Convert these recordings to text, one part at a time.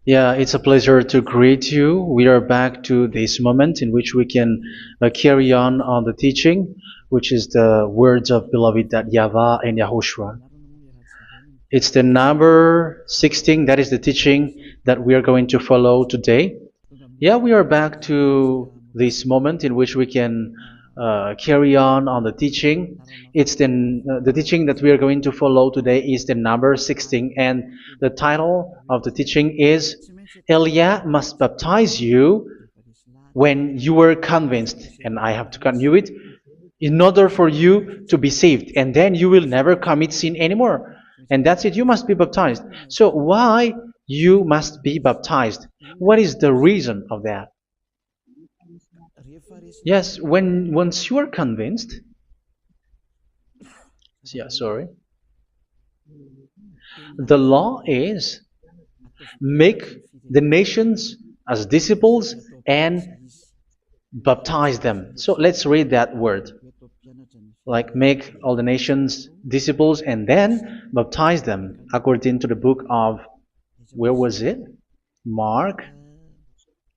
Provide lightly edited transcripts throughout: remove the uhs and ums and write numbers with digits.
Yeah, it's a pleasure to greet you. We are back to this moment in which we can carry on the teaching, which is the words of beloved that YAHVAH and YAHOSHUA. It's the number 16, that is the teaching that we are going to follow today. Yeah, we are back to this moment in which we can carry on the teaching. It's the teaching that we are going to follow today is the number 16, and the title of the teaching is Elia must baptize you when you were convinced, and I have to continue it, in order for you to be saved, and then you will never commit sin anymore. And that's it, you must be baptized. So why you must be baptized? What is the reason of that? Yes, when once you are convinced, yeah, sorry, the law is make the nations as disciples and baptize them. So let's read that word. Like make all the nations disciples and then baptize them according to the book of, where was it? Mark?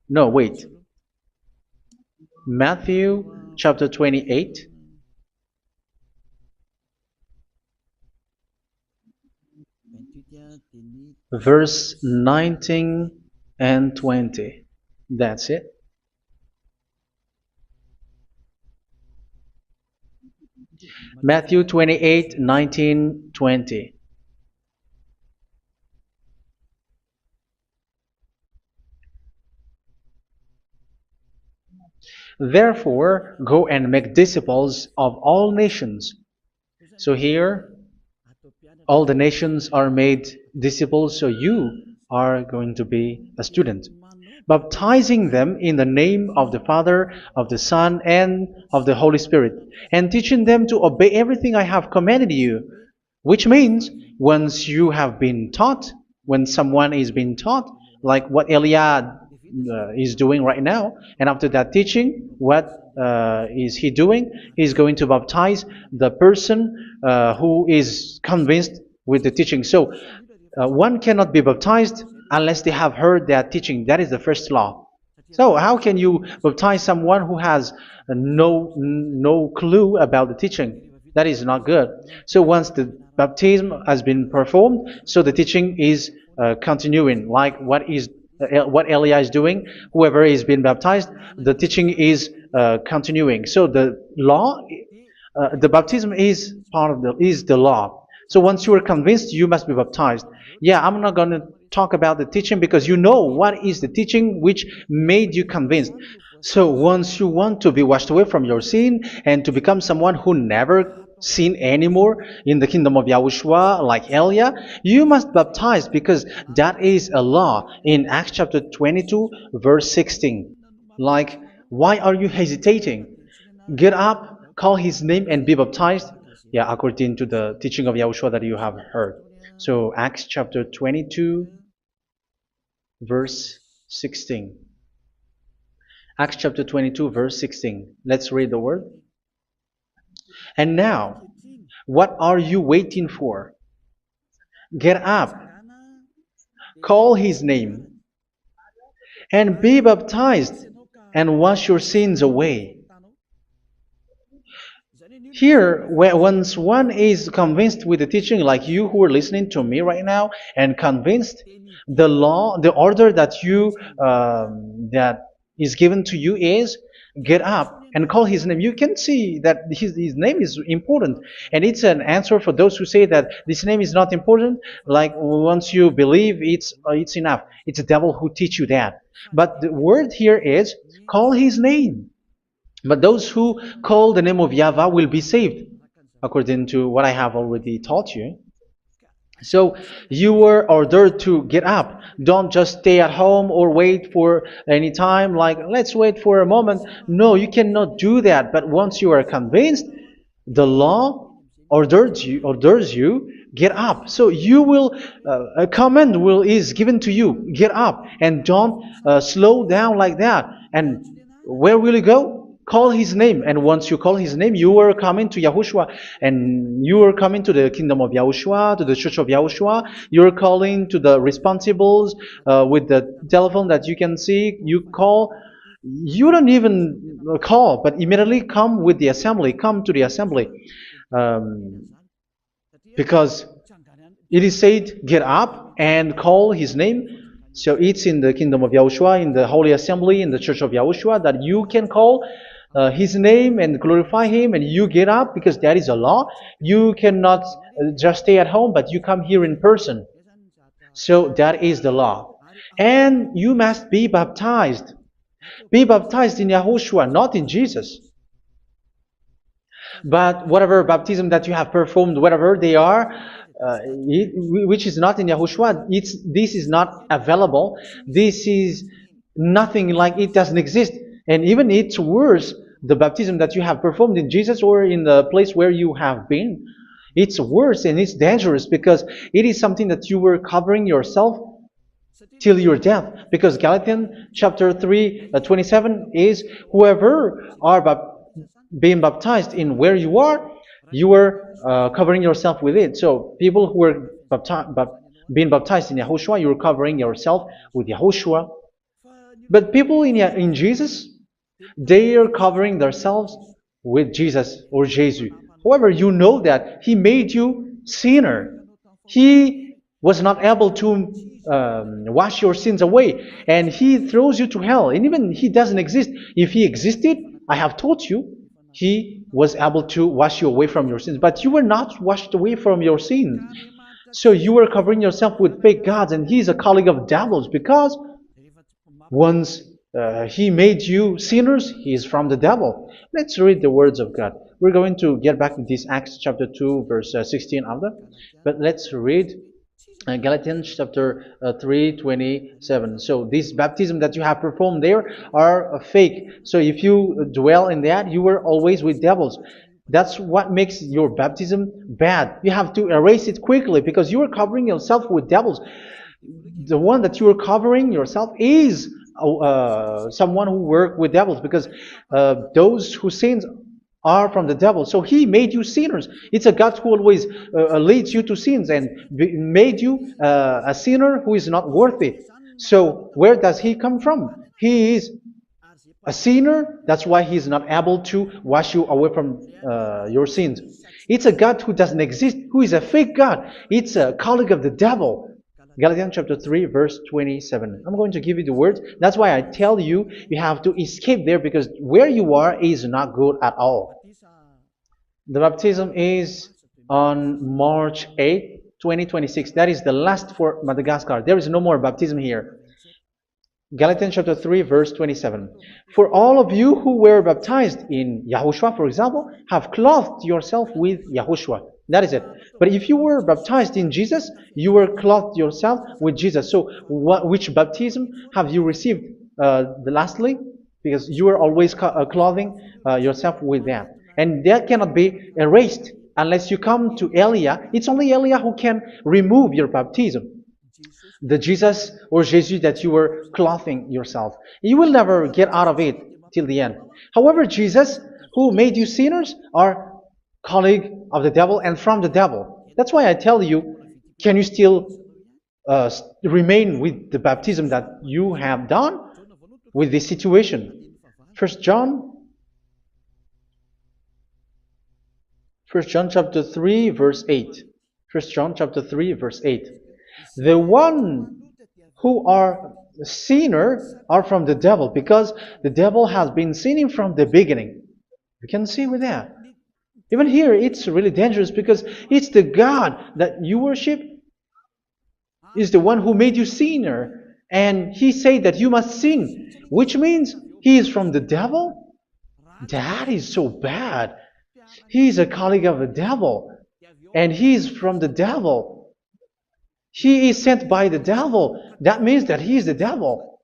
No, wait. Matthew chapter 28. Verse 19 and 20. That's it. Matthew 28, 19, 20. Therefore, go and make disciples of all nations. So here, all the nations are made disciples, so you are going to be a student. Baptizing them in the name of the Father, of the Son, and of the Holy Spirit, and teaching them to obey everything I have commanded you. Which means, once you have been taught, when someone is being taught, like what Elia is doing right now, and after that teaching, what is he doing? He's going to baptize the person who is convinced with the teaching. So one cannot be baptized unless they have heard that teaching. That is the first law. So how can you baptize someone who has no clue about the teaching? That is not good. So once the baptism has been performed, so the teaching is continuing, like what Elia is doing. Whoever is being baptized, the teaching is continuing. So the law, the baptism is part of the law. So once you are convinced, you must be baptized. Yeah, I'm not going to talk about the teaching because you know what is the teaching which made you convinced. So once you want to be washed away from your sin and to become someone who never sin anymore in the kingdom of Yahushua, like Elia, you must baptize because that is a law in Acts chapter 22, verse 16. Like, why are you hesitating? Get up, call his name, and be baptized. Yeah, according to the teaching of Yahushua that you have heard. So Acts chapter 22, verse 16. Acts chapter 22, verse 16. Let's read the word. And now, what are you waiting for? Get up, call his name, and be baptized, and wash your sins away. Here, once one is convinced with the teaching, like you who are listening to me right now, and convinced, the law, the order that that is given to you is get up and call his name. You can see that his name is important, and it's an answer for those who say that this name is not important. Like once you believe, it's enough. It's the devil who teach you that. But the word here is call his name. But those who call the name of YAHVAH will be saved, according to what I have already taught you. So you were ordered to get up. Don't just stay at home or wait for any time, like let's wait for a moment. No, you cannot do that. But once you are convinced, the law orders you get up. So you will a command is given to you, get up, and don't slow down like that. And where will you go? call his name. And once you call his name, you are coming to Yahushua. And you are coming to the kingdom of Yahushua, to the church of Yahushua. You're calling to the responsibles with the telephone that you can see. You call. You don't even call, but immediately come with the assembly. Come to the assembly. Um, because it is said, get up and call his name. So it's in the kingdom of Yahushua, in the holy assembly, in the church of Yahushua, that you can call his name and glorify him, and you get up because that is a law. You cannot just stay at home, but you come here in person. So that is the law. And you must be baptized. Be baptized in Yahushua, not in Jesus. But whatever baptism that you have performed, whatever they are, which is not in Yahushua, this is not available. This is nothing, like it doesn't exist. And even it's worse, the baptism that you have performed in Jesus or in the place where you have been. It's worse and it's dangerous because it is something that you were covering yourself till your death. Because Galatians chapter 3, 27 is, whoever are being baptized in where you are covering yourself with it. So people who were being baptized in Yahushua, you're covering yourself with Yahushua. But people in Jesus, they are covering themselves with Jesus or Jesus. However, you know that he made you sinner. He was not able to wash your sins away, and he throws you to hell. And even he doesn't exist. If he existed, I have told you, he was able to wash you away from your sins. But you were not washed away from your sins. So you were covering yourself with fake gods, and he's a colleague of devils, because once he made you sinners, he is from the devil. Let's read the words of God. We're going to get back to this Acts chapter 2, verse 16 after. But let's read Galatians chapter 3, 27. So this baptism that you have performed there are fake. So if you dwell in that, you were always with devils. That's what makes your baptism bad. You have to erase it quickly because you are covering yourself with devils. The one that you are covering yourself is someone who worked with devils, because those who sins are from the devil. So he made you sinners. It's a God who always leads you to sins and made you a sinner who is not worthy. So where does he come from? He is a sinner. That's why he is not able to wash you away from your sins. It's a God who doesn't exist, who is a fake God. It's a colleague of the devil. Galatians chapter 3, verse 27. I'm going to give you the words. That's why I tell you, you have to escape there, because where you are is not good at all. The baptism is on March 8, 2026. That is the last for Madagascar. There is no more baptism here. Galatians chapter 3, verse 27. For all of you who were baptized in Yahushua, for example, have clothed yourself with Yahushua. That is it. But if you were baptized in Jesus, you were clothed yourself with Jesus. So which baptism have you received lastly? Because you are always clothing yourself with that. And that cannot be erased unless you come to Elia. It's only Elia who can remove your baptism. The Jesus or Jesus that you were clothing yourself. You will never get out of it till the end. However, Jesus, who made you sinners, are colleague of the devil and from the devil. That's why I tell you, can you still remain with the baptism that you have done with this situation? First John chapter 3, verse 8. First John chapter 3, verse 8. The one who are sinner are from the devil, because the devil has been sinning from the beginning. You can see with that. Even here, it's really dangerous, because it's the God that you worship is the one who made you sinner. And he said that you must sin, which means he is from the devil. That is so bad. He is a colleague of the devil. And he is from the devil. He is sent by the devil. That means that he is the devil.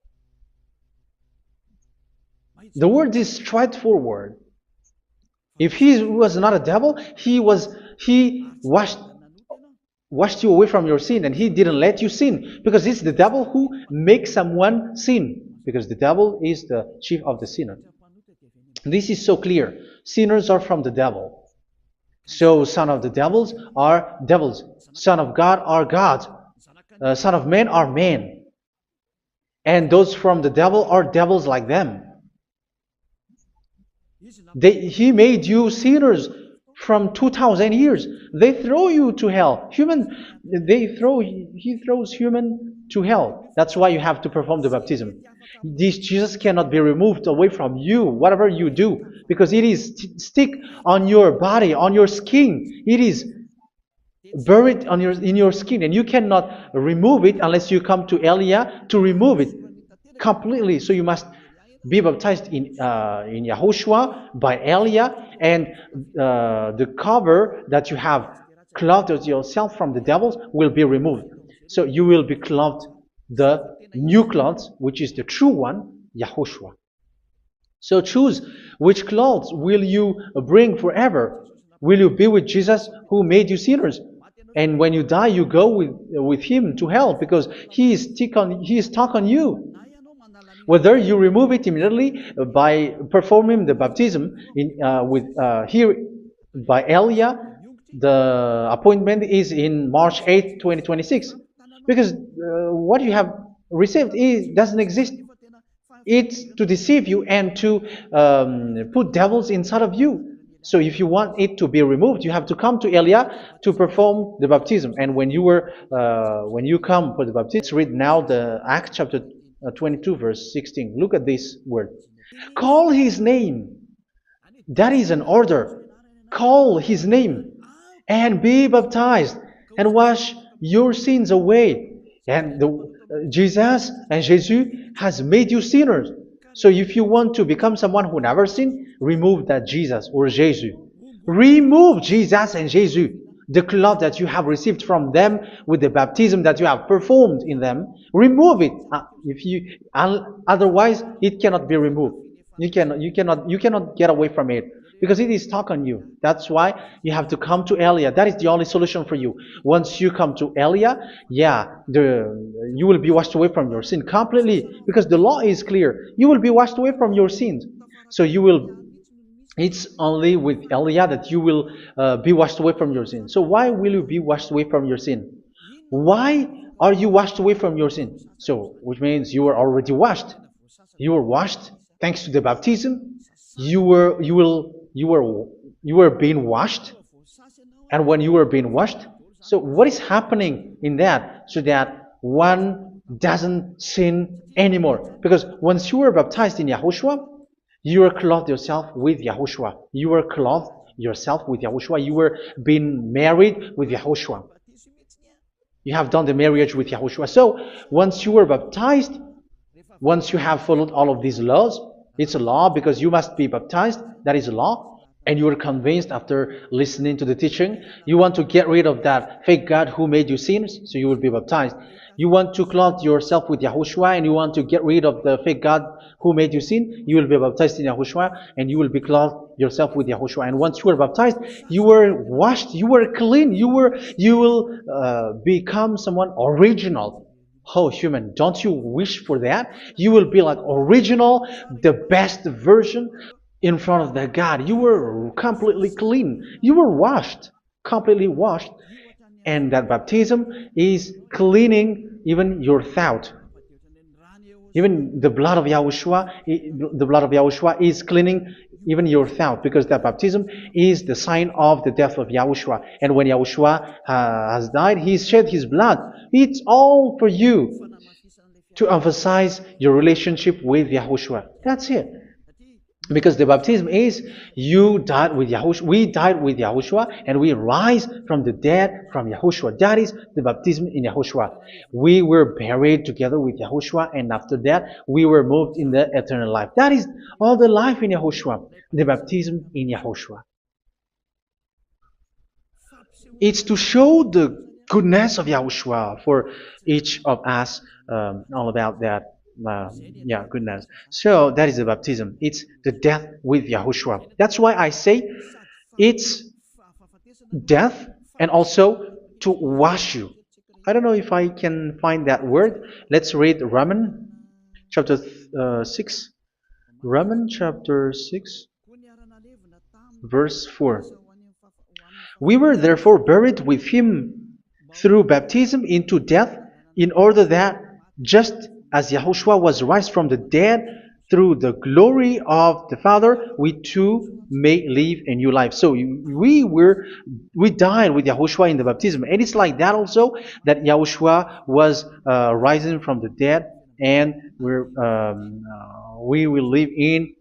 The word is straightforward. If he was not a devil, he washed you away from your sin, and he didn't let you sin, because it's the devil who makes someone sin, because the devil is the chief of the sinner. This is so clear. Sinners are from the devil. So son of the devils are devils. Son of God are God. Son of men are men. And those from the devil are devils like them. He made you sinners from 2000 years. They throw you to hell. He throws human to hell. That's why you have to perform the baptism. This Jesus cannot be removed away from you, whatever you do, because it is stick on your body, on your skin. It is buried in your skin, and you cannot remove it unless you come to Elia to remove it completely. So you must be baptized in Yahushua by Elia, and the cover that you have clothed yourself from the devils will be removed. So you will be clothed the new clothes, which is the true one, Yahushua. So choose which clothes will you bring forever. Will you be with Jesus who made you sinners? And when you die, you go with him to hell because he is stuck on you. Whether you remove it immediately by performing the baptism here by Elia, the appointment is in March 8th, 2026. Because what you have received doesn't exist. It's to deceive you and to put devils inside of you. So if you want it to be removed, you have to come to Elia to perform the baptism. And when you come for the baptism, let's read now the Acts chapter 22, verse 16. Look at this word. Call his name. That is an order. Call his name and be baptized and wash your sins away. And Jesus has made you sinners. So if you want to become someone who never sinned, remove that Jesus or Jesus. Remove Jesus and Jesus, the cloth that you have received from them with the baptism that you have performed in them. Remove it. Otherwise, it cannot be removed. You cannot get away from it because it is stuck on you. That's why you have to come to Elia. That is the only solution for you. Once you come to Elia, you will be washed away from your sin completely because the law is clear. You will be washed away from your sins. So it's only with Elia that you will be washed away from your sin. So why will you be washed away from your sin? Why are you washed away from your sin? So, which means you were already washed. You were washed thanks to the baptism. You were being washed, and when you were being washed, so what is happening in that? So that one doesn't sin anymore. Because once you were baptized in Yahushua, you were clothed yourself with Yahushua. You were clothed yourself with Yahushua. You were being married with Yahushua. You have done the marriage with Yahushua. So once you were baptized, once you have followed all of these laws, it's a law because you must be baptized. That is a law. And you are convinced after listening to the teaching, you want to get rid of that fake God who made you sinners, so you will be baptized. You want to clothe yourself with Yahushua and you want to get rid of the fake God who made you sin, you will be baptized in Yahushua and you will be clothed yourself with Yahushua. And once you are baptized, you were washed, you were clean, you will become someone original. Oh, human, don't you wish for that? You will be like original, the best version in front of that God. You were completely clean. You were washed, completely washed. And that baptism is cleaning even your thought. Even the blood of Yahushua is cleaning even your thought, because that baptism is the sign of the death of Yahushua. And when Yahushua has died, he shed his blood. It's all for you to emphasize your relationship with Yahushua. That's it. Because the baptism is you died with Yahushua, we died with Yahushua, and we rise from the dead from Yahushua. That is the baptism in Yahushua. We were buried together with Yahushua, and after that we were moved in the eternal life. That is all the life in Yahushua, the baptism in Yahushua. It's to show the goodness of Yahushua for each of us, all about that. Goodness. So that is the baptism. It's the death with Yahushua. That's why I say it's death and also to wash you. I don't know if I can find that word. Let's read Romans chapter 6, Romans chapter 6, verse 4. We were therefore buried with him through baptism into death, in order that, just as Yahushua was raised from the dead through the glory of the Father, we too may live a new life. So we died with Yahushua in the baptism, and it's like that also that Yahushua was rising from the dead, and we will live in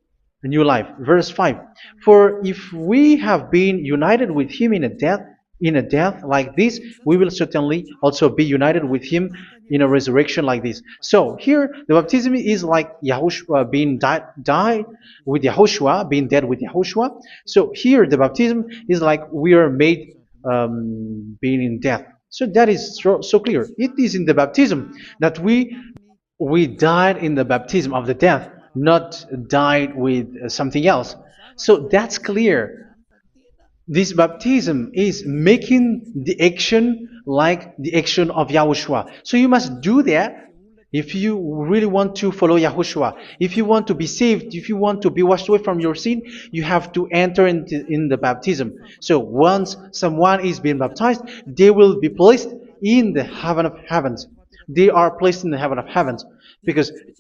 a new life. Verse 5. For if we have been united with him in a death like this, we will certainly also be united with him in a resurrection like this. So here the baptism is like Yahushua being died with Yahushua, being dead with Yahushua. So here the baptism is like we are made being in death. So that is so clear. It is in the baptism that we died in the baptism of the death, not died with something else. So that's clear. This baptism is making the action like the action of Yahushua. So you must do that if you really want to follow Yahushua. If you want to be saved, if you want to be washed away from your sin, you have to enter in the baptism. So once someone is being baptized, they will be placed in the heaven of heavens. They are placed in the heaven of heavens,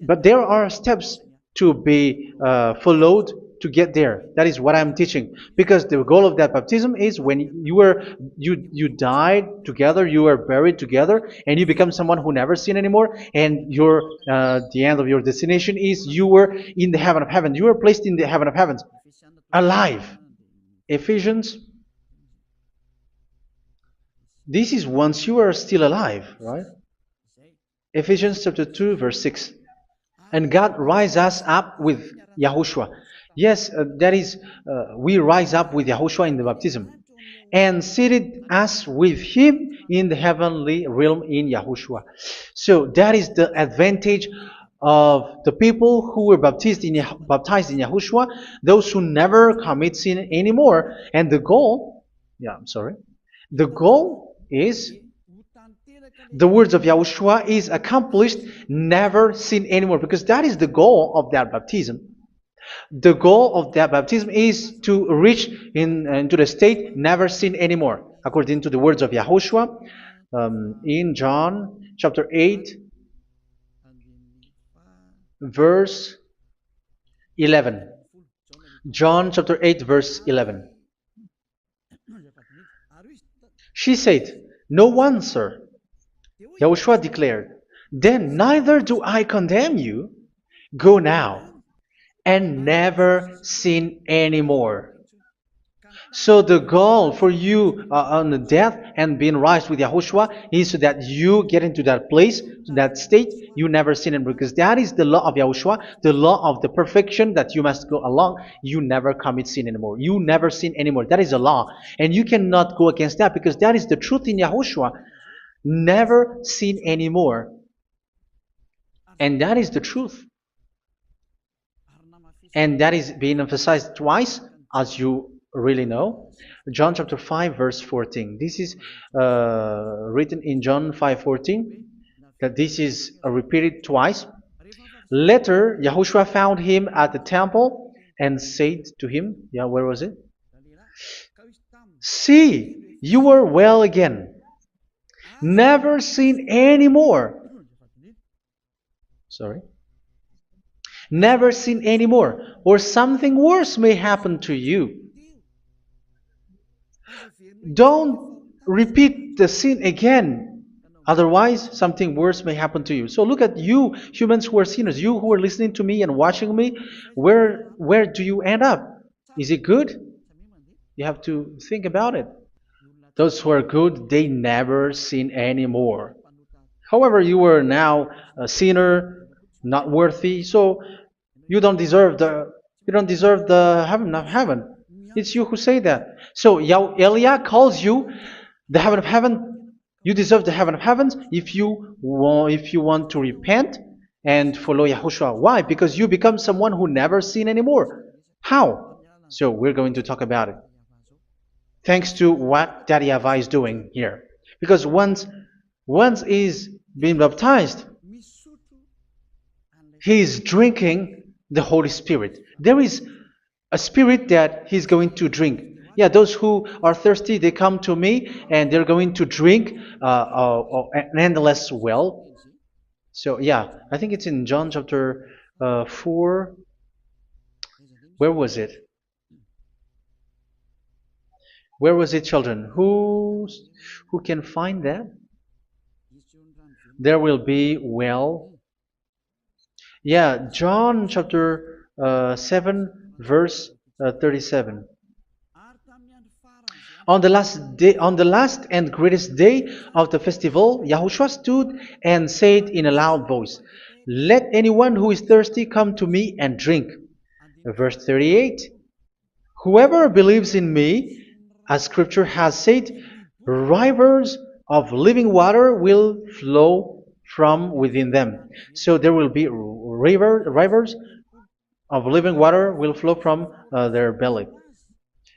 but there are steps to be followed to get there. That is what I'm teaching, because the goal of that baptism is when you died together, you were buried together, and you become someone who never sin anymore, and your the end of your destination is you were in the heaven of heaven. You were placed in the heaven of heavens, alive. Ephesians. This is once you are still alive, right? Ephesians chapter 2, verse 6. And God rise us up with Yahushua. Yes, that is, we rise up with Yahushua in the baptism. And seated us with him in the heavenly realm in Yahushua. So that is the advantage of the people who were baptized in Yahushua, those who never commit sin anymore. And the goal, the goal is the words of Yahushua is accomplished, never sin anymore, because that is the goal of that baptism. The goal of that baptism is to reach into the state never sin anymore, according to the words of Yahushua in John chapter 8, verse 11. John chapter 8, verse 11. She said, "No one, sir." Yahushua declared, "Then neither do I condemn you. Go now and never sin anymore." So the goal for you on the death and being raised with Yahushua is so that you get into that place, to that state, you never sin anymore. Because that is the law of Yahushua, the law of the perfection that you must go along. You never commit sin anymore. You never sin anymore. That is a law. And you cannot go against that, because that is the truth in Yahushua. Never sin anymore. And that is the truth. And that is being emphasized twice, as you really know. John chapter 5, verse 14. This is written in John 5:14, that this is repeated twice. Later, Yahushua found him at the temple and said to him, where was it? "See, you are well again. Never sin anymore." Never sin anymore, or something worse may happen to you. Don't repeat the sin again. Otherwise, something worse may happen to you. So look at you, humans who are sinners, you who are listening to me and watching me. Where do you end up? Is it good? You have to think about it. Those who are good, they never sin anymore. However, you are now a sinner, not worthy, so you don't deserve the heaven of heaven. It's you who say that. So Eliah calls you the heaven of heaven. You deserve the heaven of heavens if you want to repent and follow Yahushua. Why? Because you become someone who never sin anymore. How? So we're going to talk about it. Thanks to what Daddy YAHVAH is doing here. Because once is being baptized, he is drinking the Holy Spirit. There is a spirit that He's going to drink. Yeah, those who are thirsty, they come to me and they're going to drink an endless well. So, yeah, I think it's in John chapter 4. Where was it? Where was it, children? Who can find that? There will be well. Yeah, John chapter 7, verse 37. On the last and greatest day of the festival, Yahushua stood and said in a loud voice, "Let anyone who is thirsty come to me and drink." Verse 38, "Whoever believes in me, as Scripture has said, rivers of living water will flow from within them." So there will be rivers of living water will flow from their belly.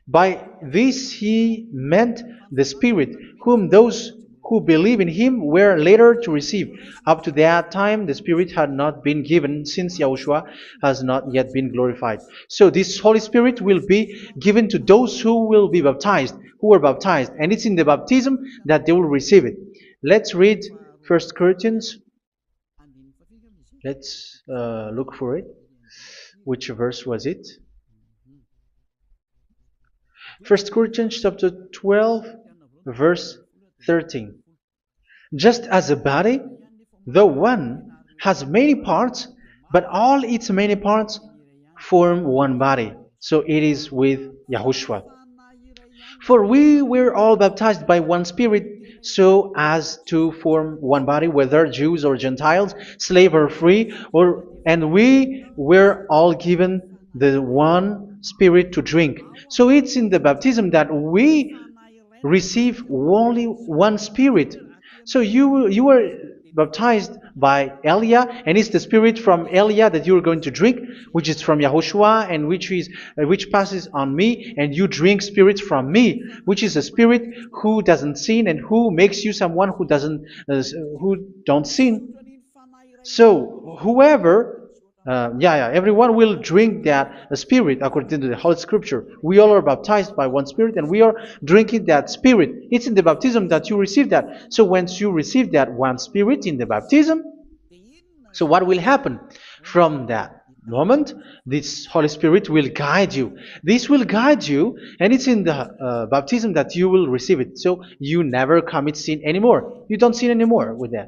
By this he meant the Spirit, whom those who believe in him were later to receive. Up to that time, the Spirit had not been given, since Yahushua has not yet been glorified. So this Holy Spirit will be given to those who will be baptized, who were baptized, and it's in the baptism that they will receive it. Let's read 1 Corinthians. Let's look for it. Which verse was it? 1 Corinthians chapter 12, verse 13. Just as a body, though one, has many parts, but all its many parts form one body. So it is with Yahushua. For we were all baptized by one Spirit, so as to form one body, whether Jews or Gentiles, slave or free, and we were all given the one Spirit to drink. So it's in the baptism that we receive only one Spirit. So you were baptized by Elia, and it's the Spirit from Elia that you are going to drink, which is from Yahushua, and which passes on me, and you drink Spirit from me, which is a Spirit who doesn't sin and who makes you someone who don't sin. So whoever everyone will drink that Spirit according to the Holy Scripture. We all are baptized by one Spirit, and we are drinking that Spirit. It's in the baptism that you receive that. So once you receive that one Spirit in the baptism, so what will happen? From that moment, this Holy Spirit will guide you. This will guide you, and it's in the baptism that you will receive it. So you never commit sin anymore. You don't sin anymore with that.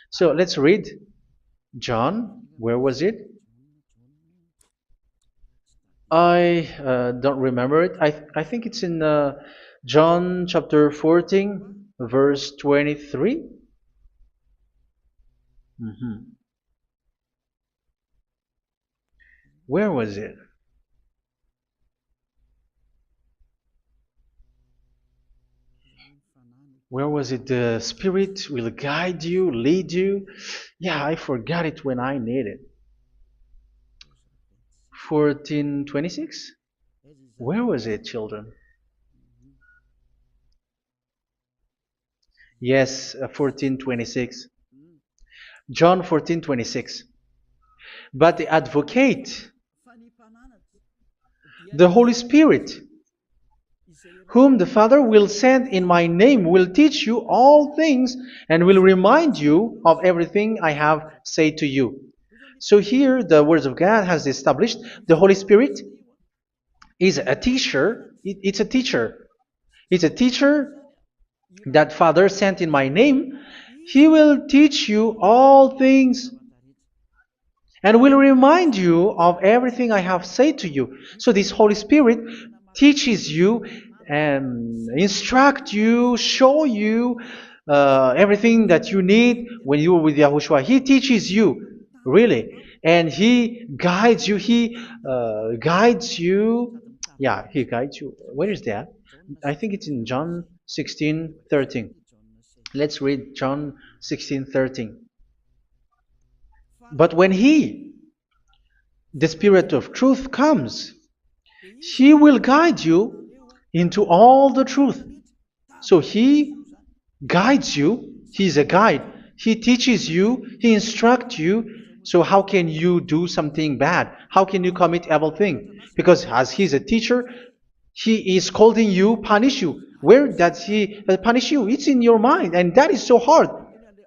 So let's read John. Where was it? I don't remember it. I think it's in John chapter 14, verse 23. Where was it? Where was it? The Spirit will guide you, lead you. Yeah, I forgot it when I need it. 14:26? Where was it, children? Yes, 14:26. John 14:26. But the Advocate, the Holy Spirit, whom the Father will send in my name, will teach you all things and will remind you of everything I have said to you. So here the words of God has established the Holy Spirit is a teacher. It's a teacher. It's a teacher that Father sent in my name. He will teach you all things and will remind you of everything I have said to you. So this Holy Spirit teaches you and instruct you, show you everything that you need when you are with Yahushua. He teaches you, really. And He guides you. He guides you. Yeah, He guides you. Where is that? I think it's in John 16:13. Let's read John 16:13. But when He, the Spirit of truth, comes, He will guide you into all the truth. So He guides you. He is a guide. He teaches you. He instructs you. So how can you do something bad? How can you commit evil thing? Because as he's a teacher, he is scolding you, punish you. Where does he punish you? It's in your mind, and that is so hard.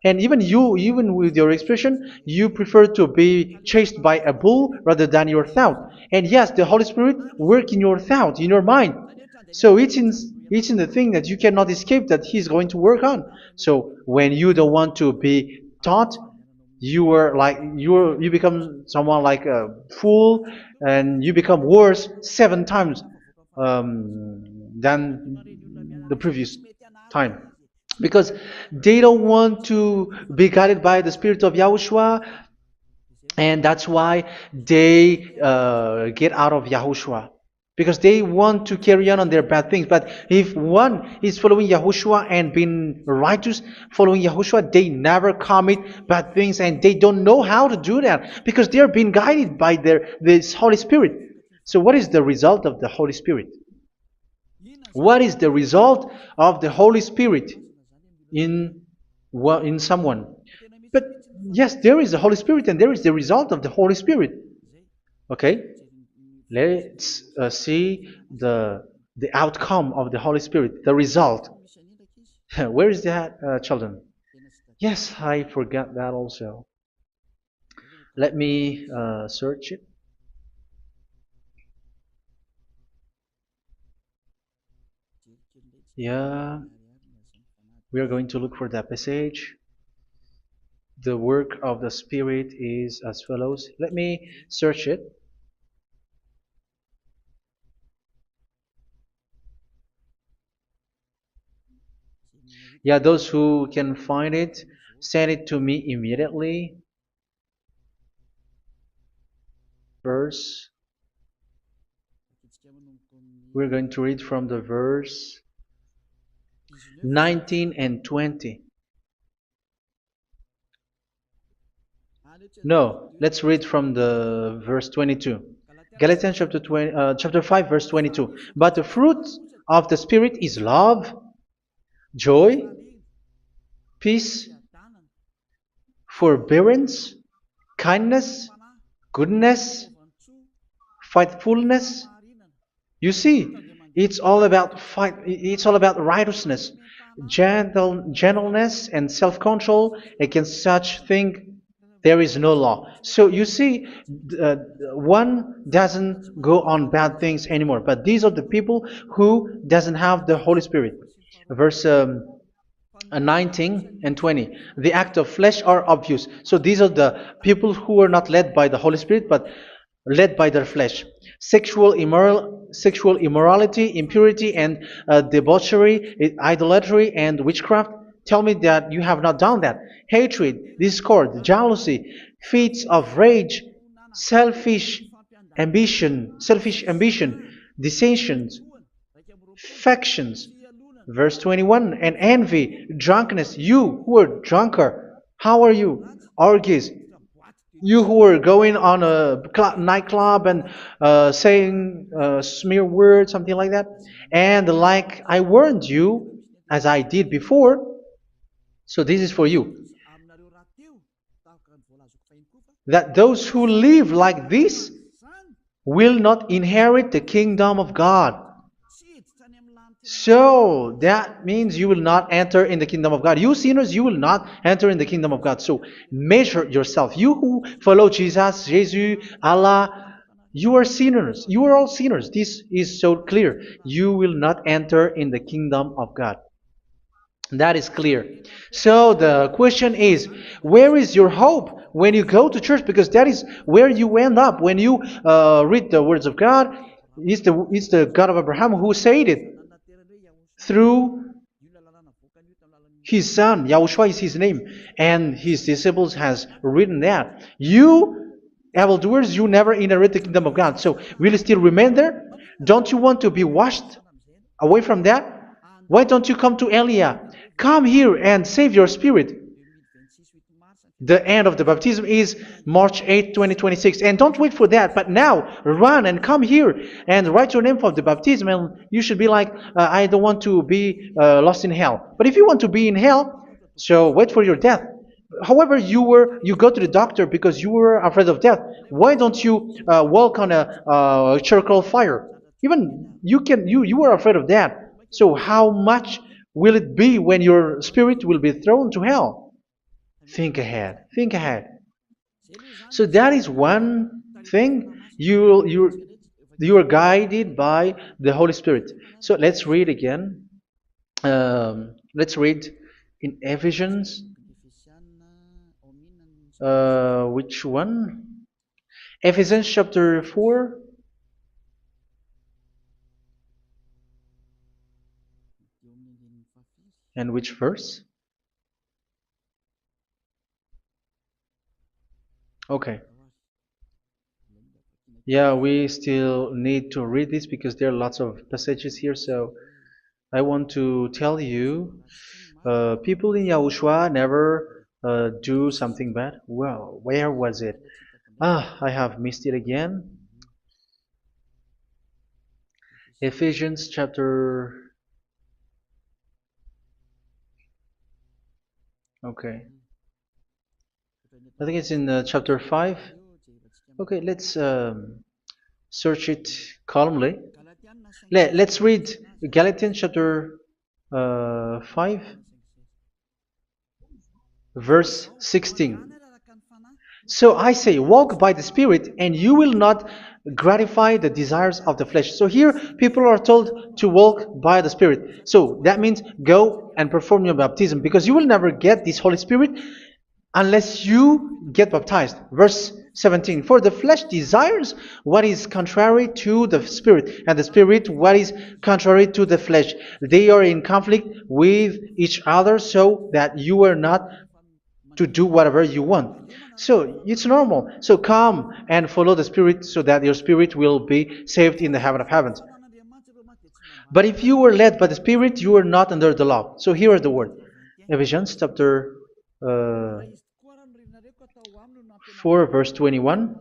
And even you, even with your expression, you prefer to be chased by a bull rather than your thought. And yes, the Holy Spirit work in your thought, in your mind. So it's in the thing that you cannot escape that He's going to work on. So when you don't want to be taught, you become someone like a fool, and you become worse 7 times than the previous time, because they don't want to be guided by the Spirit of Yahushua, and that's why they get out of Yahushua, because they want to carry on their bad things. But if one is following Yahushua and being righteous, following Yahushua, they never commit bad things, and they don't know how to do that because they are being guided by this Holy Spirit. So what is the result of the Holy Spirit? What is the result of the Holy Spirit in in someone? But yes, there is the Holy Spirit, and there is the result of the Holy Spirit. Okay, let's see the outcome of the Holy Spirit, the result. Where is that, children? Yes, I forgot that also. Let me search it. Yeah, we are going to look for that passage. The work of the Spirit is as follows. Let me search it. Yeah, those who can find it, send it to me immediately. Verse. We're going to read from the verse 19 and 20. No, let's read from the verse 22. Galatians chapter 5, verse 22. But the fruit of the Spirit is love, joy, peace, forbearance, kindness, goodness, faithfulness. You see, it's all about fight. It's all about righteousness, gentleness, and self-control. Against such thing, there is no law. So you see, uh, one doesn't go on bad things anymore. But these are the people who doesn't have the Holy Spirit. Verse 19 and 20. The act of flesh are obvious. So these are the people who are not led by the Holy Spirit, but led by their flesh. Sexual immorality, impurity, and debauchery, idolatry, and witchcraft. Tell me that you have not done that. Hatred, discord, jealousy, fits of rage, selfish ambition, dissensions, factions. Verse 21, and envy, drunkenness. You who are drunker, how are you? Orgies. You who are going on a nightclub and saying smear words, something like that. And like I warned you, as I did before, so this is for you, that those who live like this will not inherit the kingdom of God. So that means you will not enter in the kingdom of God. You sinners, you will not enter in the kingdom of God. So measure yourself. You who follow Jesus, Allah, you are sinners. You are all sinners. This is so clear. You will not enter in the kingdom of God. That is clear. So the question is, where is your hope when you go to church? Because that is where you end up when you read the words of God. It's the God of Abraham who said it through His Son. Yahushua is His name, and His disciples has written that. You evildoers, you never inherit the kingdom of God. So will you still remain there? Don't you want to be washed away from that? Why don't you come to Elia? Come here and save your spirit. The end of the baptism is March 8, 2026. And don't wait for that, but now run and come here and write your name for the baptism. And you should be like, I don't want to be lost in hell. But if you want to be in hell, so wait for your death. However, you go to the doctor because you were afraid of death. Why don't you walk on a charcoal fire? Even you were afraid of that. So how much will it be when your spirit will be thrown to hell? Think ahead. Think ahead. So that is one thing you are guided by the Holy Spirit. So let's read again. Let's read in Ephesians. Which one? Ephesians chapter 4. And which verse? Okay. Yeah, we still need to read this because there are lots of passages here. So I want to tell you, people in Yahushua never do something bad. Well, where was it? I have missed it again. Ephesians chapter. Okay, I think it's in chapter 5. Okay, let's search it calmly. Let's read Galatians chapter 5, verse 16. So I say, walk by the Spirit, and you will not gratify the desires of the flesh. So here, people are told to walk by the Spirit. So that means go and perform your baptism, because you will never get this Holy Spirit unless you get baptized. Verse 17. For the flesh desires what is contrary to the Spirit, and the Spirit what is contrary to the flesh. They are in conflict with each other, so that you are not to do whatever you want. So it's normal. So come and follow the Spirit so that your spirit will be saved in the heaven of heavens. But if you were led by the Spirit, you are not under the law. So here are the word. Ephesians chapter 4 verse 21.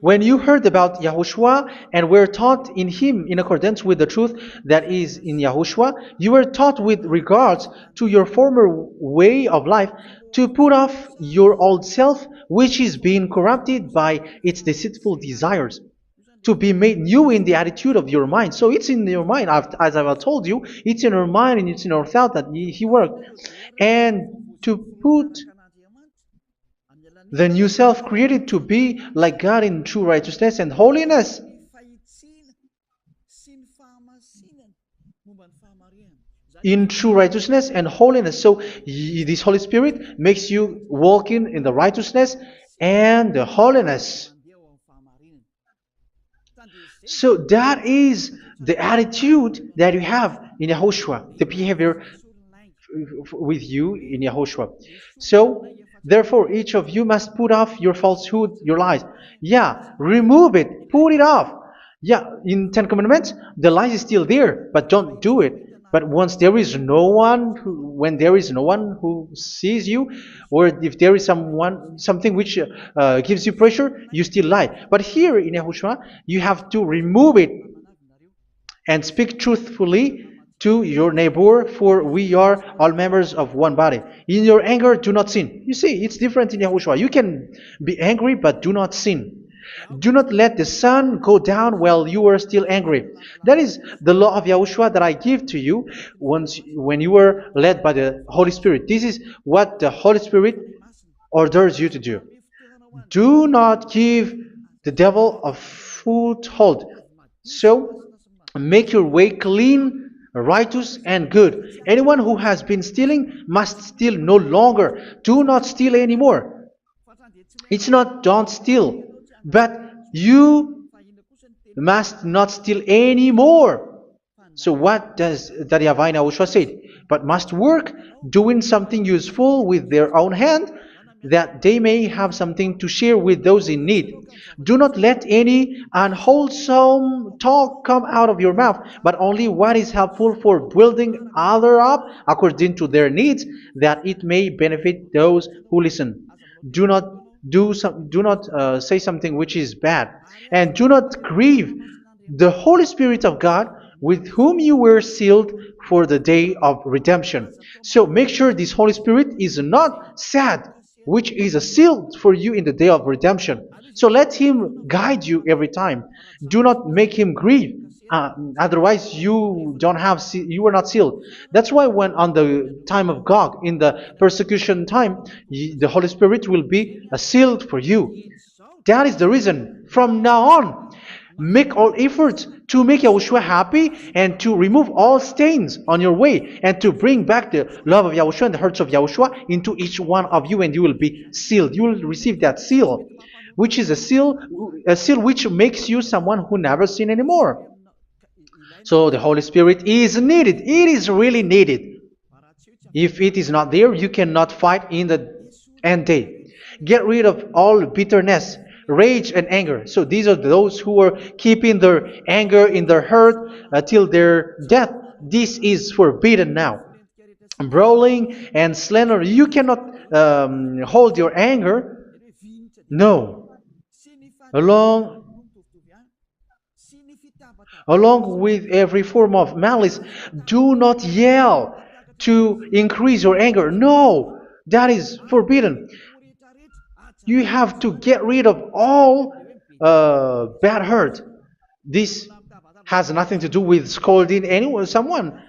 When you heard about Yahushua and were taught in him in accordance with the truth that is in Yahushua, you were taught with regards to your former way of life to put off your old self, which is being corrupted by its deceitful desires, to be made new in the attitude of your mind. So it's in your mind, as I've told you, it's in your mind and it's in your thought that he worked. And to put the new self created to be like God in true righteousness and holiness. In true righteousness and holiness. So this Holy Spirit makes you walking in the righteousness and the holiness. So that is the attitude that you have in Yahushua, the behavior with you in Yahushua. So, therefore, each of you must put off your falsehood, your lies. Yeah, remove it, put it off. Yeah, in Ten Commandments, the lies is still there, but don't do it. But once there is no one, when there is no one who sees you, or if there is something which gives you pressure, you still lie. But here in Yahushua, you have to remove it and speak truthfully to your neighbor, for we are all members of one body. In your anger, do not sin. You see, it's different in Yahushua. You can be angry, but do not sin. Do not let the sun go down while you are still angry. That is the law of Yahushua that I give to you when you were led by the Holy Spirit. This is what the Holy Spirit orders you to do. Do not give the devil a foothold. So, make your way clean, righteous, and good. Anyone who has been stealing must steal no longer. Do not steal anymore. It's not don't steal, but you must not steal anymore. So what does the YAHVAH YAHOSHUA say? But must work, doing something useful with their own hand, that they may have something to share with those in need. Do not let any unwholesome talk come out of your mouth, but only what is helpful for building others up according to their needs, that it may benefit those who listen. Do not say something which is bad, and do not grieve the Holy Spirit of God, with whom you were sealed for the day of redemption. So make sure this Holy Spirit is not sad, which is a seal for you in the day of redemption. So let Him guide you every time. Do not make Him grieve. Otherwise, you don't have you are not sealed. That's why when on the time of God, in the persecution time, the Holy Spirit will be a sealed for you. That is the reason. From now on, make all efforts to make Yahushua happy and to remove all stains on your way and to bring back the love of Yahushua and the hearts of Yahushua into each one of you, and you will be sealed. You will receive that seal, which is a seal which makes you someone who never sin anymore. So the Holy Spirit is needed. It is really needed. If it is not there, you cannot fight in the end day. Get rid of all bitterness, rage, and anger. So these are those who are keeping their anger in their heart till their death. This is forbidden now. Brawling and slander. You cannot hold your anger. No. Along Along with every form of malice, do not yell to increase your anger. No, that is forbidden. You have to get rid of all bad hurt. This has nothing to do with scolding anyone, someone.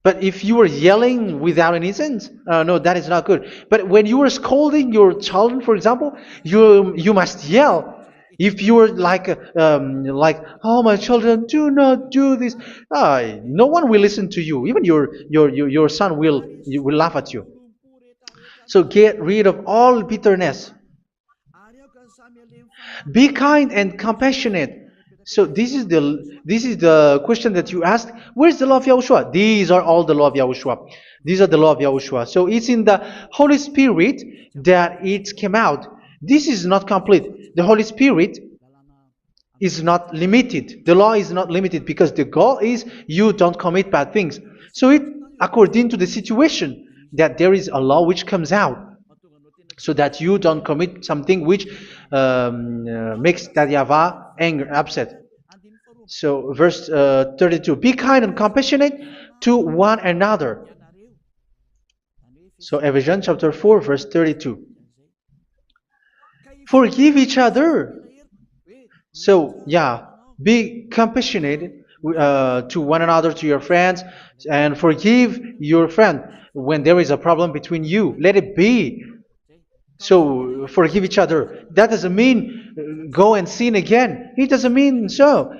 But if you are yelling without any sense, no, that is not good. But when you are scolding your child, for example, you must yell. If you are like, oh my children, do not do this, no one will listen to you. Even your son will laugh at you. So get rid of all bitterness. Be kind and compassionate. So this is the question that you asked. Where's the law of Yahushua? These are all the law of Yahushua. These are the law of Yahushua. So it's in the Holy Spirit that it came out. This is not complete. The Holy Spirit is not limited. The law is not limited because the goal is you don't commit bad things. So it according to the situation that there is a law which comes out, so that you don't commit something which makes that YAHVAH anger, upset. So verse 32, be kind and compassionate to one another. So Ephesians chapter 4 verse 32. Forgive each other. So yeah, be compassionate to one another, to your friends, and forgive your friend when there is a problem between you. Let it be. So forgive each other. That doesn't mean go and sin again. It doesn't mean so.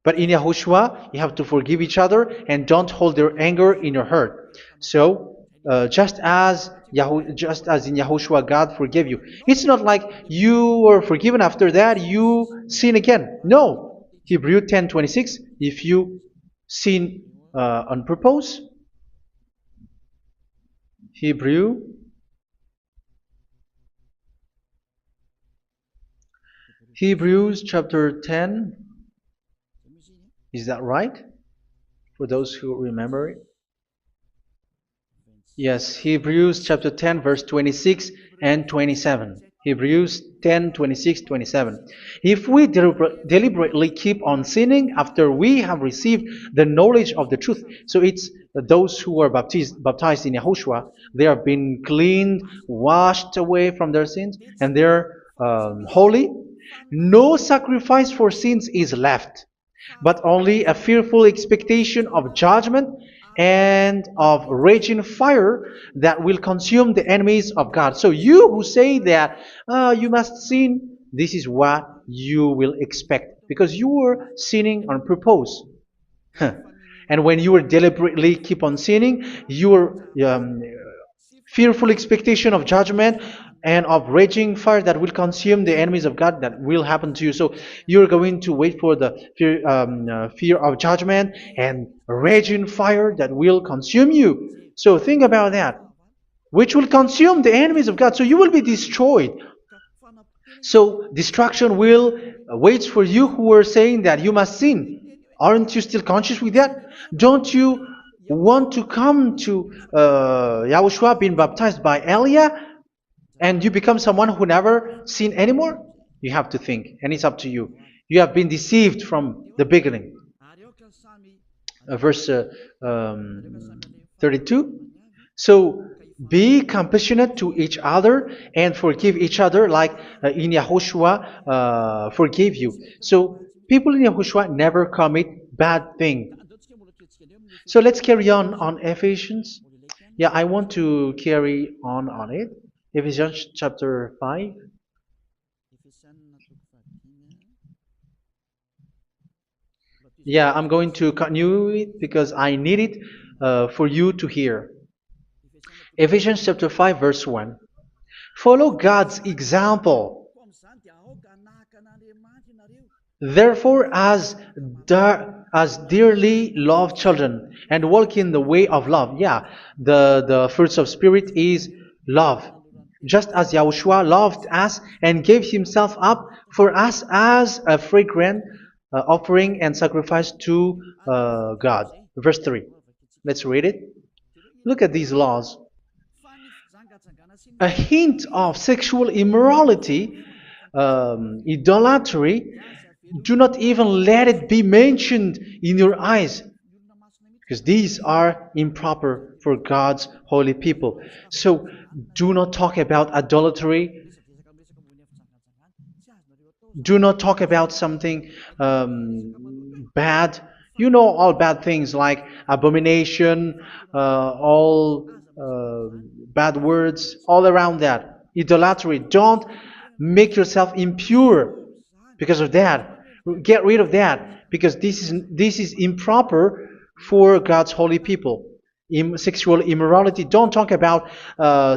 But in Yahushua, you have to forgive each other and don't hold your anger in your heart. So just as in Yahushua, God forgave you. It's not like you were forgiven after that you sin again. No. Hebrew 10:26. If you sin on purpose, Hebrews chapter 10. Is that right? For those who remember it? Yes, Hebrews chapter 10 verse 26 and 27. Hebrews 10, 26, 27. If we deliberately keep on sinning after we have received the knowledge of the truth, so it's those who are baptized in Yahushua, they have been cleaned, washed away from their sins, and they're holy. No sacrifice for sins is left, but only a fearful expectation of judgment and of raging fire that will consume the enemies of God. So you who say that you must sin, this is what you will expect, because you were sinning on purpose. And when you will deliberately keep on sinning, your fearful expectation of judgment and of raging fire that will consume the enemies of God, that will happen to you. So you're going to wait for the fear of judgment and raging fire that will consume you. So think about that, which will consume the enemies of God. So you will be destroyed. So destruction will wait for you who are saying that you must sin. Aren't you still conscious with that? Don't you want to come to Yahushua, being baptized by Elia, and you become someone who never sin anymore? You have to think, and it's up to you. You have been deceived from the beginning. verse um, 32. So be compassionate to each other and forgive each other, like in Yahushua forgave you. So people in Yahushua never commit bad thing. So let's carry on Ephesians. Yeah, I want to carry on it. Ephesians chapter 5. Yeah, I'm going to continue it because I need it for you to hear. Ephesians chapter 5, verse 1. Follow God's example. Therefore, as dearly loved children, and walk in the way of love. Yeah, the fruits of spirit is love. Just as Yahushua loved us and gave himself up for us as a fragrant offering and sacrifice to God. Verse 3. Let's read it. Look at these laws. A hint of sexual immorality, idolatry, do not even let it be mentioned in your eyes, because these are improper for God's holy people. So do not talk about adultery. Do not talk about something bad. You know all bad things like abomination, all bad words, all around that. Idolatry. Don't make yourself impure because of that. Get rid of that because this is improper for God's holy people. Sexual immorality. Don't talk about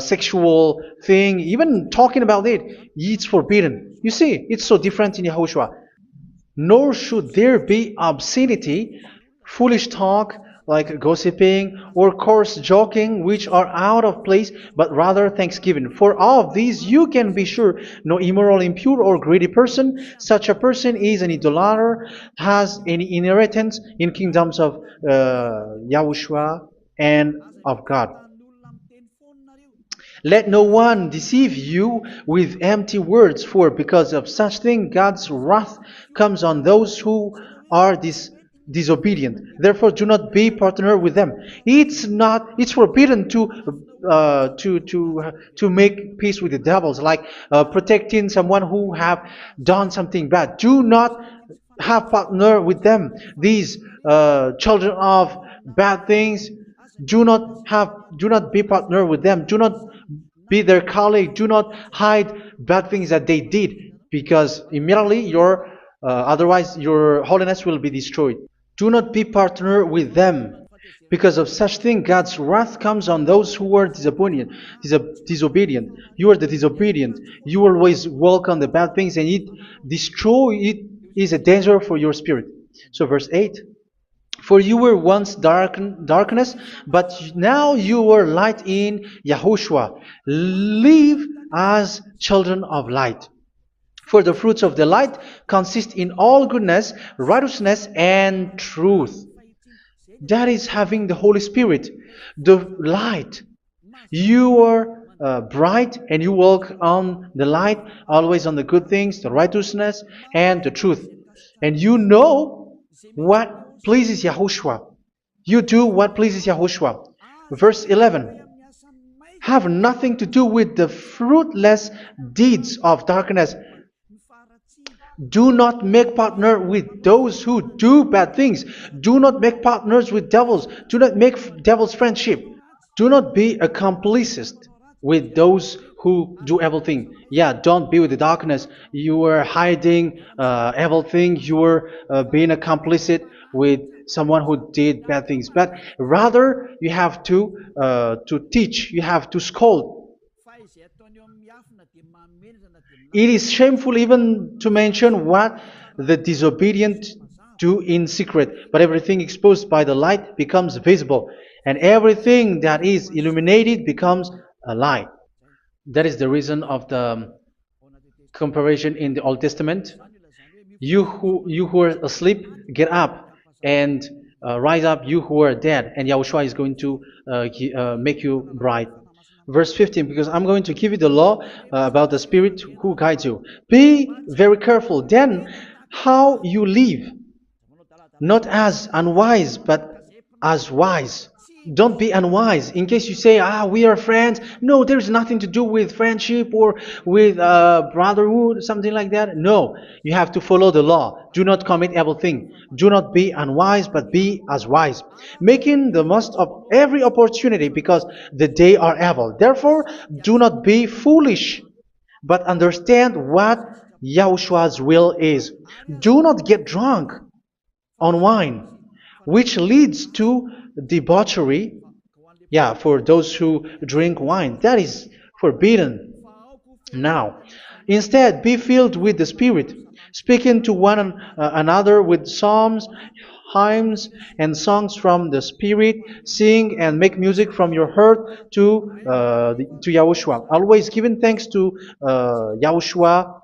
sexual thing. Even talking about it, it's forbidden. You see, it's so different in Yahushua. Nor should there be obscenity, foolish talk like gossiping or coarse joking, which are out of place, but rather thanksgiving. For of these you can be sure: no immoral, impure, or greedy person, such a person is an idolater, has any inheritance in kingdoms of Yahushua and of God. Let no one deceive you with empty words, for because of such thing God's wrath comes on those who are disobedient. Therefore, do not be partner with them. It's forbidden to make peace with the devils, like protecting someone who have done something bad. Do not have partner with them. These children of bad things, do not be partner with them. Do not be their colleague. Do not hide bad things that they did, because immediately otherwise your holiness will be destroyed. Do not be partner with them. Because of such thing, God's wrath comes on those who are disobedient. Disobedient. You are the disobedient. You always walk on the bad things, and it is a danger for your spirit. So, verse 8. For you were once darkness, but now you are light in Yahushua. Live as children of light. For the fruits of the light consist in all goodness, righteousness, and truth. That is having the Holy Spirit, the light. You are bright and you walk on the light, always on the good things, the righteousness, and the truth. And you know what pleases Yahushua. You do what pleases Yahushua. Verse 11. Have nothing to do with the fruitless deeds of darkness. Do not make partner with those who do bad things. Do not make partners with devils. Do not make devils friendship. Do not be a complicit with those who do evil thing. Yeah, don't be with the darkness. You are hiding evil thing. You are being a complicit with someone who did bad things. But rather, you have to teach. You have to scold. It is shameful even to mention what the disobedient do in secret, but everything exposed by the light becomes visible, and everything that is illuminated becomes a light. That is the reason of the comparison in the Old Testament. You who are asleep, get up and rise up, you who are dead, and Yahushua is going to make you bright. Verse 15, because I'm going to give you the law about the Spirit who guides you. Be very careful then how you live, not as unwise, but as wise. Don't be unwise. In case you say, we are friends. No, there's nothing to do with friendship or with brotherhood, something like that. No, you have to follow the law. Do not commit evil thing. Do not be unwise, but be as wise, making the most of every opportunity because the day are evil. Therefore, do not be foolish, but understand what Yahushua's will is. Do not get drunk on wine, which leads to debauchery. Yeah, for those who drink wine, that is forbidden now. Instead, be filled with the Spirit, speaking to one another with psalms, hymns, and songs from the Spirit. Sing and make music from your heart to Yahushua. Always giving thanks to Yahushua,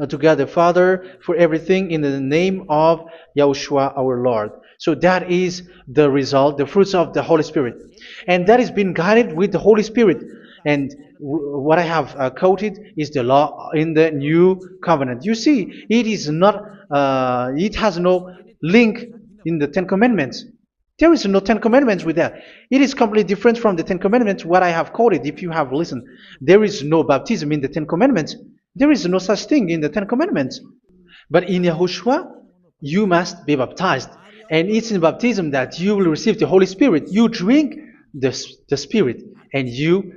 to God the Father for everything in the name of Yahushua our Lord. So that is the result, the fruits of the Holy Spirit. And that is being guided with the Holy Spirit. And what I have quoted is the law in the new covenant. You see, it is not, it has no link in the Ten Commandments. There is no Ten Commandments with that. It is completely different from the Ten Commandments, what I have quoted, if you have listened. There is no baptism in the Ten Commandments. There is no such thing in the Ten Commandments. But in Yahushua, you must be baptized. And it's in baptism that you will receive the Holy Spirit. You drink the Spirit, and you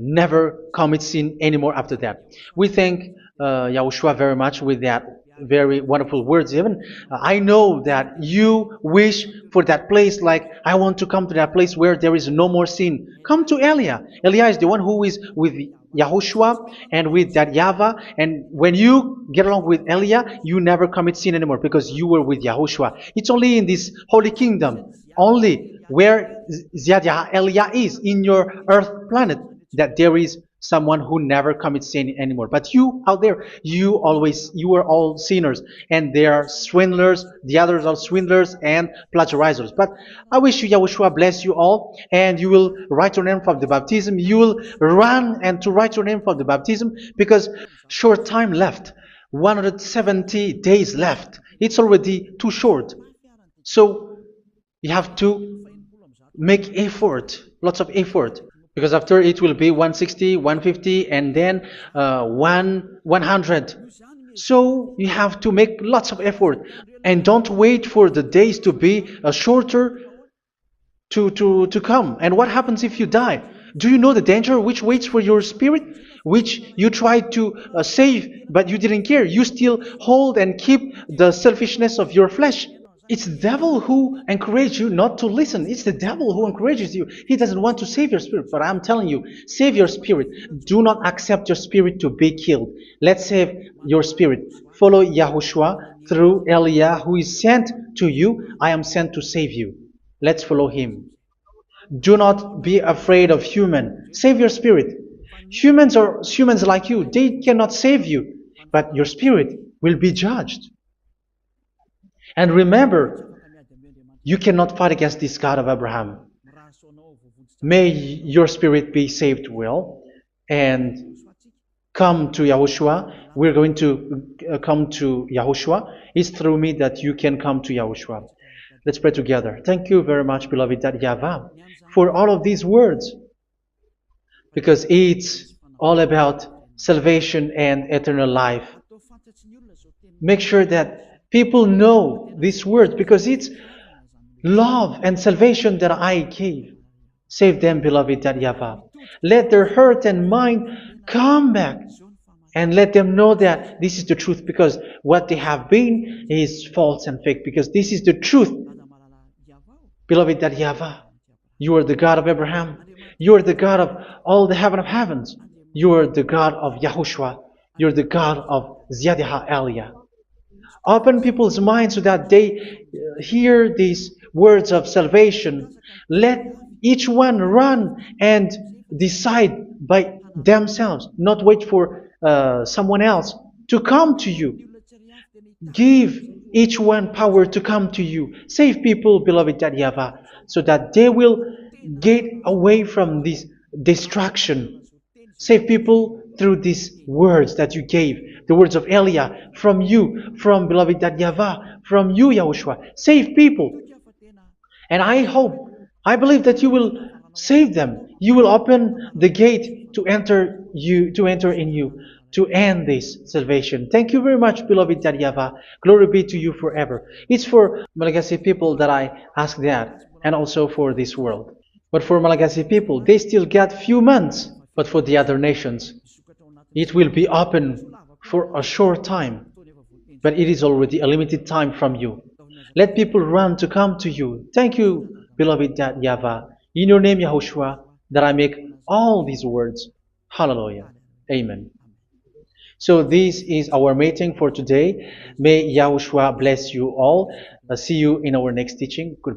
never commit sin anymore after that. We thank Yahushua very much with that very wonderful words. Even I know that you wish for that place, like I want to come to that place where there is no more sin. Come to Elia. Elia is the one who is with Yahushua and with that YAHVAH, and when you get along with Elia, you never commit sin anymore because you were with Yahushua. It's only in this holy kingdom, only where Elia is in your earth planet, that there is someone who never commits sin anymore. But you out there, you are all sinners, and they are swindlers. The others are swindlers and plagiarizers. But I wish you, Yahushua, bless you all, and you will write your name for the baptism. You will run and to write your name for the baptism because short time left, 170 days left. It's already too short. So you have to make effort, lots of effort, because after it will be 160, 150, and then 100. So you have to make lots of effort, and don't wait for the days to be shorter to come. And what happens if you die? Do you know the danger which waits for your spirit, which you tried to save, but you didn't care? You still hold and keep the selfishness of your flesh. It's the devil who encourages you not to listen. It's the devil who encourages you. He doesn't want to save your spirit. But I'm telling you, save your spirit. Do not accept your spirit to be killed. Let's save your spirit. Follow Yahushua through Elia, who is sent to you. I am sent to save you. Let's follow him. Do not be afraid of human. Save your spirit. Humans are humans like you. They cannot save you. But your spirit will be judged. And remember, you cannot fight against this God of Abraham. May your spirit be saved well and come to Yahushua. We're going to come to Yahushua. It's through me that you can come to Yahushua. Let's pray together. Thank you very much, beloved YAHVAH, for all of these words, because it's all about salvation and eternal life. Make sure that people know these words, because it's love and salvation that I gave. Save them, beloved YAHVAH. Let their heart and mind come back, and let them know that this is the truth, because what they have been is false and fake, because this is the truth. Beloved YAHVAH, you are the God of Abraham. You are the God of all the heaven of heavens. You are the God of Yahushua. You are the God of Ziadiha Elia. Open people's minds so that they hear these words of salvation. Let each one run and decide by themselves, not wait for someone else to come to you. Give each one power to come to you. Save people, beloved YAHVAH, so that they will get away from this destruction. Save people through these words that you gave, the words of Elia, from you, from beloved YAHVAH, from you, Yahushua. Save people. And I hope, I believe that you will save them. You will open the gate to enter in you, to end this salvation. Thank you very much, beloved Daddy Yava. Glory be to you forever. It's for Malagasy people that I ask that, and also for this world. But for Malagasy people, they still get few months. But for the other nations, it will be open for a short time. But it is already a limited time from you. Let people run to come to you. Thank you, beloved Yahweh. In your name, Yahushua, that I make all these words. Hallelujah. Amen. So this is our meeting for today. May Yahushua bless you all. See you in our next teaching. Goodbye.